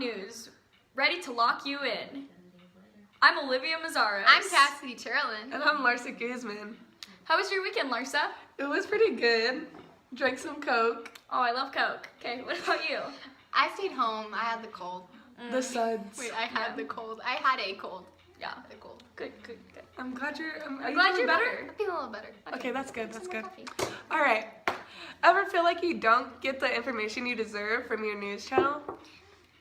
News, ready to lock you in. I'm Olivia Mazzaros. I'm Cassidy Turlin. And I'm Larsa Guzman. How was your weekend, Larsa? It was pretty good. Drank some Coke. Oh, I love Coke. Okay, what about you? I stayed home. I had the cold. The suds. Wait, I had the cold. I had a cold. Yeah. The cold. Good. I'm glad you're. I'm glad you're better. I feel a little better. Okay, that's good. That's Some more good. coffee. All right. Ever feel like you don't get the information you deserve from your news channel?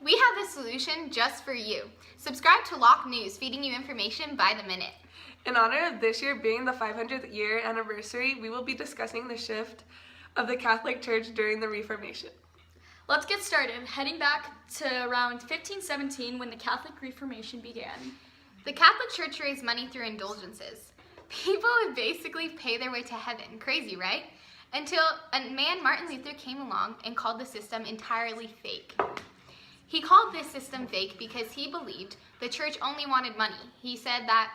We have the solution just for you. Subscribe to LOC News, feeding you information by the minute. In honor of this year being the 500th year anniversary, we will be discussing the shift of the Catholic Church during the Reformation. Let's get started, heading back to around 1517 when the Catholic Reformation began. The Catholic Church raised money through indulgences. People would basically pay their way to heaven. Crazy, right? Until a man, Martin Luther, came along and called the system entirely fake. He called this system fake because he believed the church only wanted money. He said that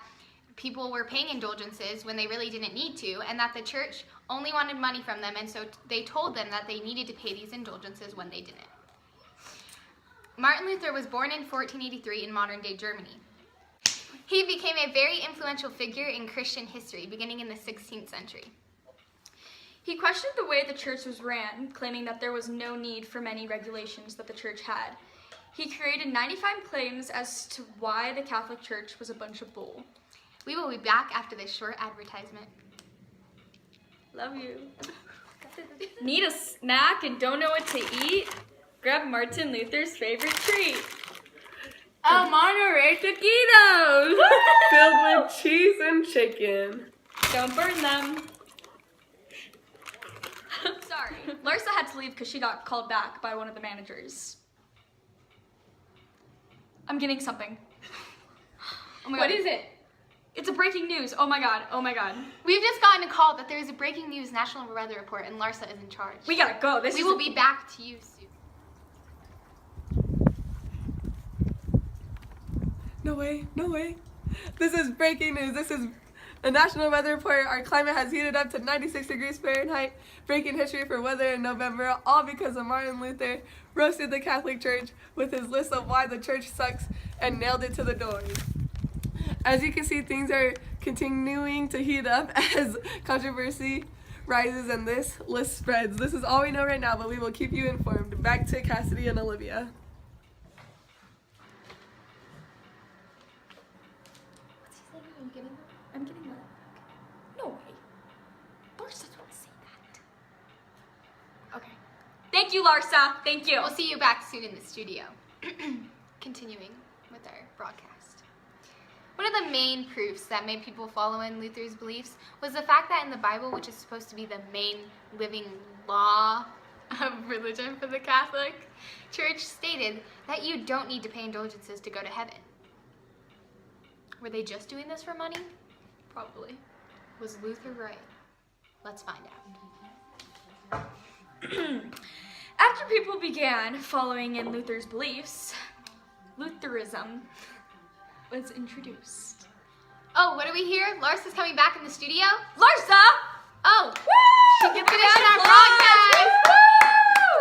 people were paying indulgences when they really didn't need to, and that the church only wanted money from them, and so they told them that they needed to pay these indulgences when they didn't. Martin Luther was born in 1483 in modern-day Germany. He became a very influential figure in Christian history, beginning in the 16th century. He questioned the way the church was ran, claiming that there was no need for many regulations that the church had. He created 95 claims as to why the Catholic Church was a bunch of bull. We will be back after this short advertisement. Love you. Need a snack and don't know what to eat? Grab Martin Luther's favorite treat. El Monterey taquitos! Filled with cheese and chicken. Don't burn them. Sorry. Larsa had to leave because she got called back by one of the managers. I'm getting something. Oh my God. What is it? It's a breaking news. Oh my God. We've just gotten a call that there is a breaking news national weather report and Larsa is in charge. We gotta go. We will be back to you soon. No way. This is breaking news. This is a national weather report. Our climate has heated up to 96 degrees Fahrenheit. Breaking history for weather in November, all because of Martin Luther roasted the Catholic Church with his list of why the church sucks and nailed it to the door. As you can see, things are continuing to heat up as controversy rises and this list spreads. This is all we know right now, but we will keep you informed. Back to Cassidy and Olivia. I'm getting that. No way. Larsa don't say that. Okay. Thank you, Larsa. Thank you. We'll see you back soon in the studio. Continuing with our broadcast. One of the main proofs that made people follow in Luther's beliefs was the fact that in the Bible, which is supposed to be the main living law of religion for the Catholic Church, stated that you don't need to pay indulgences to go to heaven. Were they just doing this for money? Probably. Was Luther right? Let's find out. After people began following in Luther's beliefs, Lutheranism was introduced. Oh, what do we hear? Larsa's coming back in the studio? Larsa! Oh, Woo! she gets to finish our broadcast!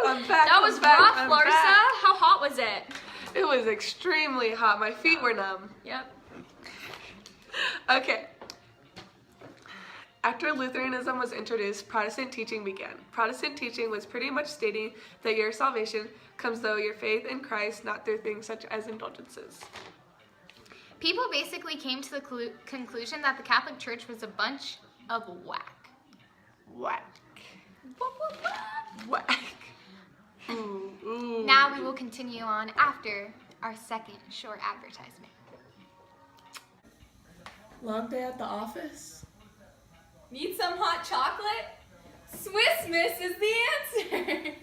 I'm back. That was rough, Larsa. How hot was it? It was extremely hot. My feet were numb. Yep. Okay. After Lutheranism was introduced, Protestant teaching began. Protestant teaching was pretty much stating that your salvation comes through your faith in Christ, not through things such as indulgences. People basically came to the conclusion that the Catholic Church was a bunch of whack. Whack. Whack. Ooh. Now we will continue on after our second short advertisement. Long day at the office? Need some hot chocolate? Swiss Miss is the answer.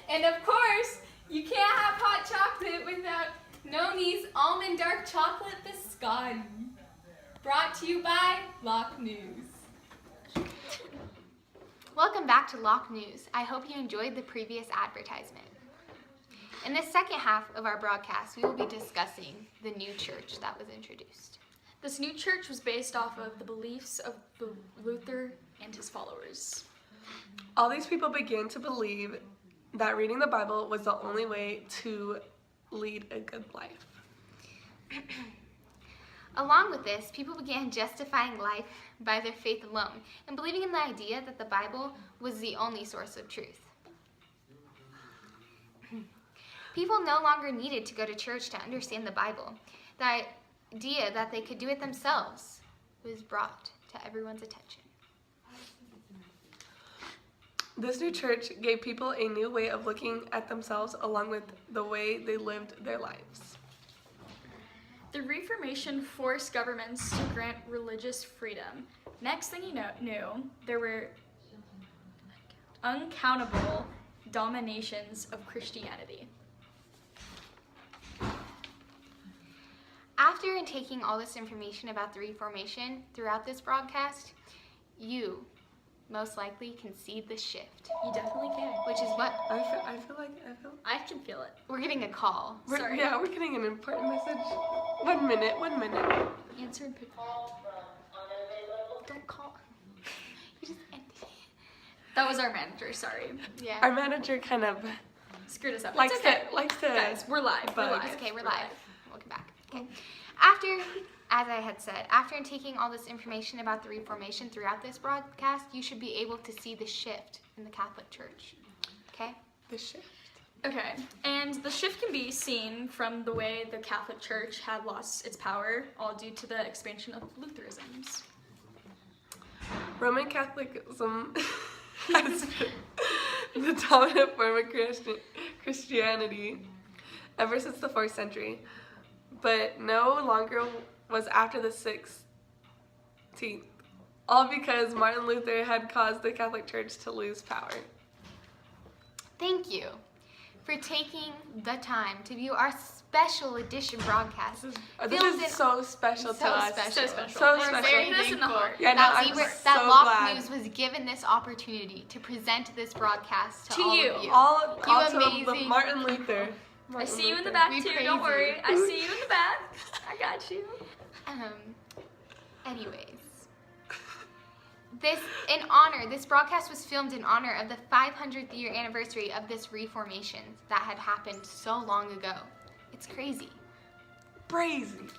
And of course, you can't have hot chocolate without Noni's Almond Dark Chocolate Biscotti. Brought to you by LOC News. Welcome back to LOC News. I hope you enjoyed the previous advertisement. In the second half of our broadcast, we will be discussing the new church that was introduced. This new church was based off of the beliefs of Luther and his followers. All these people began to believe that reading the Bible was the only way to lead a good life. Along with this, people began justifying life by their faith alone and believing in the idea that the Bible was the only source of truth. People no longer needed to go to church to understand the Bible. The idea that they could do it themselves was brought to everyone's attention. This new church gave people a new way of looking at themselves along with the way they lived their lives. The Reformation forced governments to grant religious freedom. Next thing you knew, there were uncountable dominations of Christianity. After taking all this information about the Reformation throughout this broadcast, you most likely can see the shift, You definitely can. which is what I feel like I can feel it. we're getting a call. Sorry. we're getting an important message. 1 minute. Answer and pick. Don't call. You just ended it. That was our manager, sorry. Yeah. Our manager kind of Screwed us up. likes It's okay. to Guys, we're live. We're Bug. live. It's okay, we're live. Welcome back. Okay. After, as I had said, after taking all this information about the Reformation throughout this broadcast, you should be able to see the shift in the Catholic Church. Okay? the shift. Okay, and the shift can be seen from the way the Catholic Church had lost its power, all due to the expansion of Lutheranisms. Roman Catholicism has been the dominant form of Christianity ever since the 4th century, but no longer was after the 16th, all because Martin Luther had caused the Catholic Church to lose power. Thank you for taking the time to view our special edition broadcast. This Filmed is in- so special to So us. special. So special. So We're special. very this in the heart. Yeah, no, that I'm that so LOC glad. News was given this opportunity to present this broadcast to To all you. of you. All to amazing Martin Luther. I see you in the back We too, praise don't worry. you. I see you in the back. I got you. Anyways, this broadcast was filmed in honor of the 500th year anniversary of this Reformation that had happened so long ago. It's crazy. Brazy.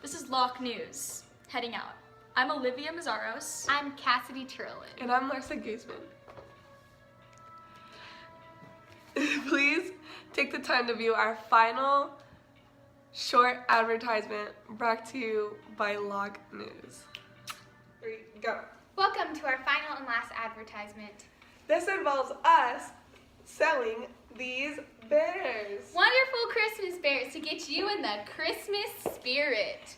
This is LOC News, heading out. I'm Olivia Mazzaros. I'm Cassidy Turlin. And I'm Larsa Guzman. Please take the time to view our final short advertisement brought to you by LOC News. 3, go. Welcome to our final and last advertisement. This involves us selling these bears. Wonderful Christmas bears to get you in the Christmas spirit.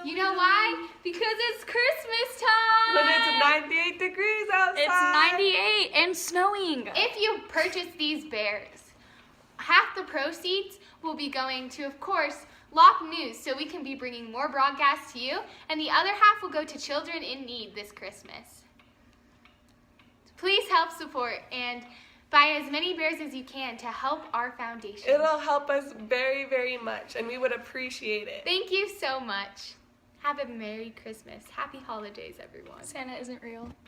You know why? Because it's Christmas time! When it's 98 degrees outside. It's 98 and snowing. If you purchase these bears, half the proceeds will be going to, of course, LOC News, so we can be bringing more broadcasts to you, and the other half will go to children in need this Christmas. Please help support and buy as many bears as you can to help our foundation. It'll help us very, very much, and we would appreciate it. Thank you so much. Have a Merry Christmas. Happy holidays, everyone. Santa isn't real.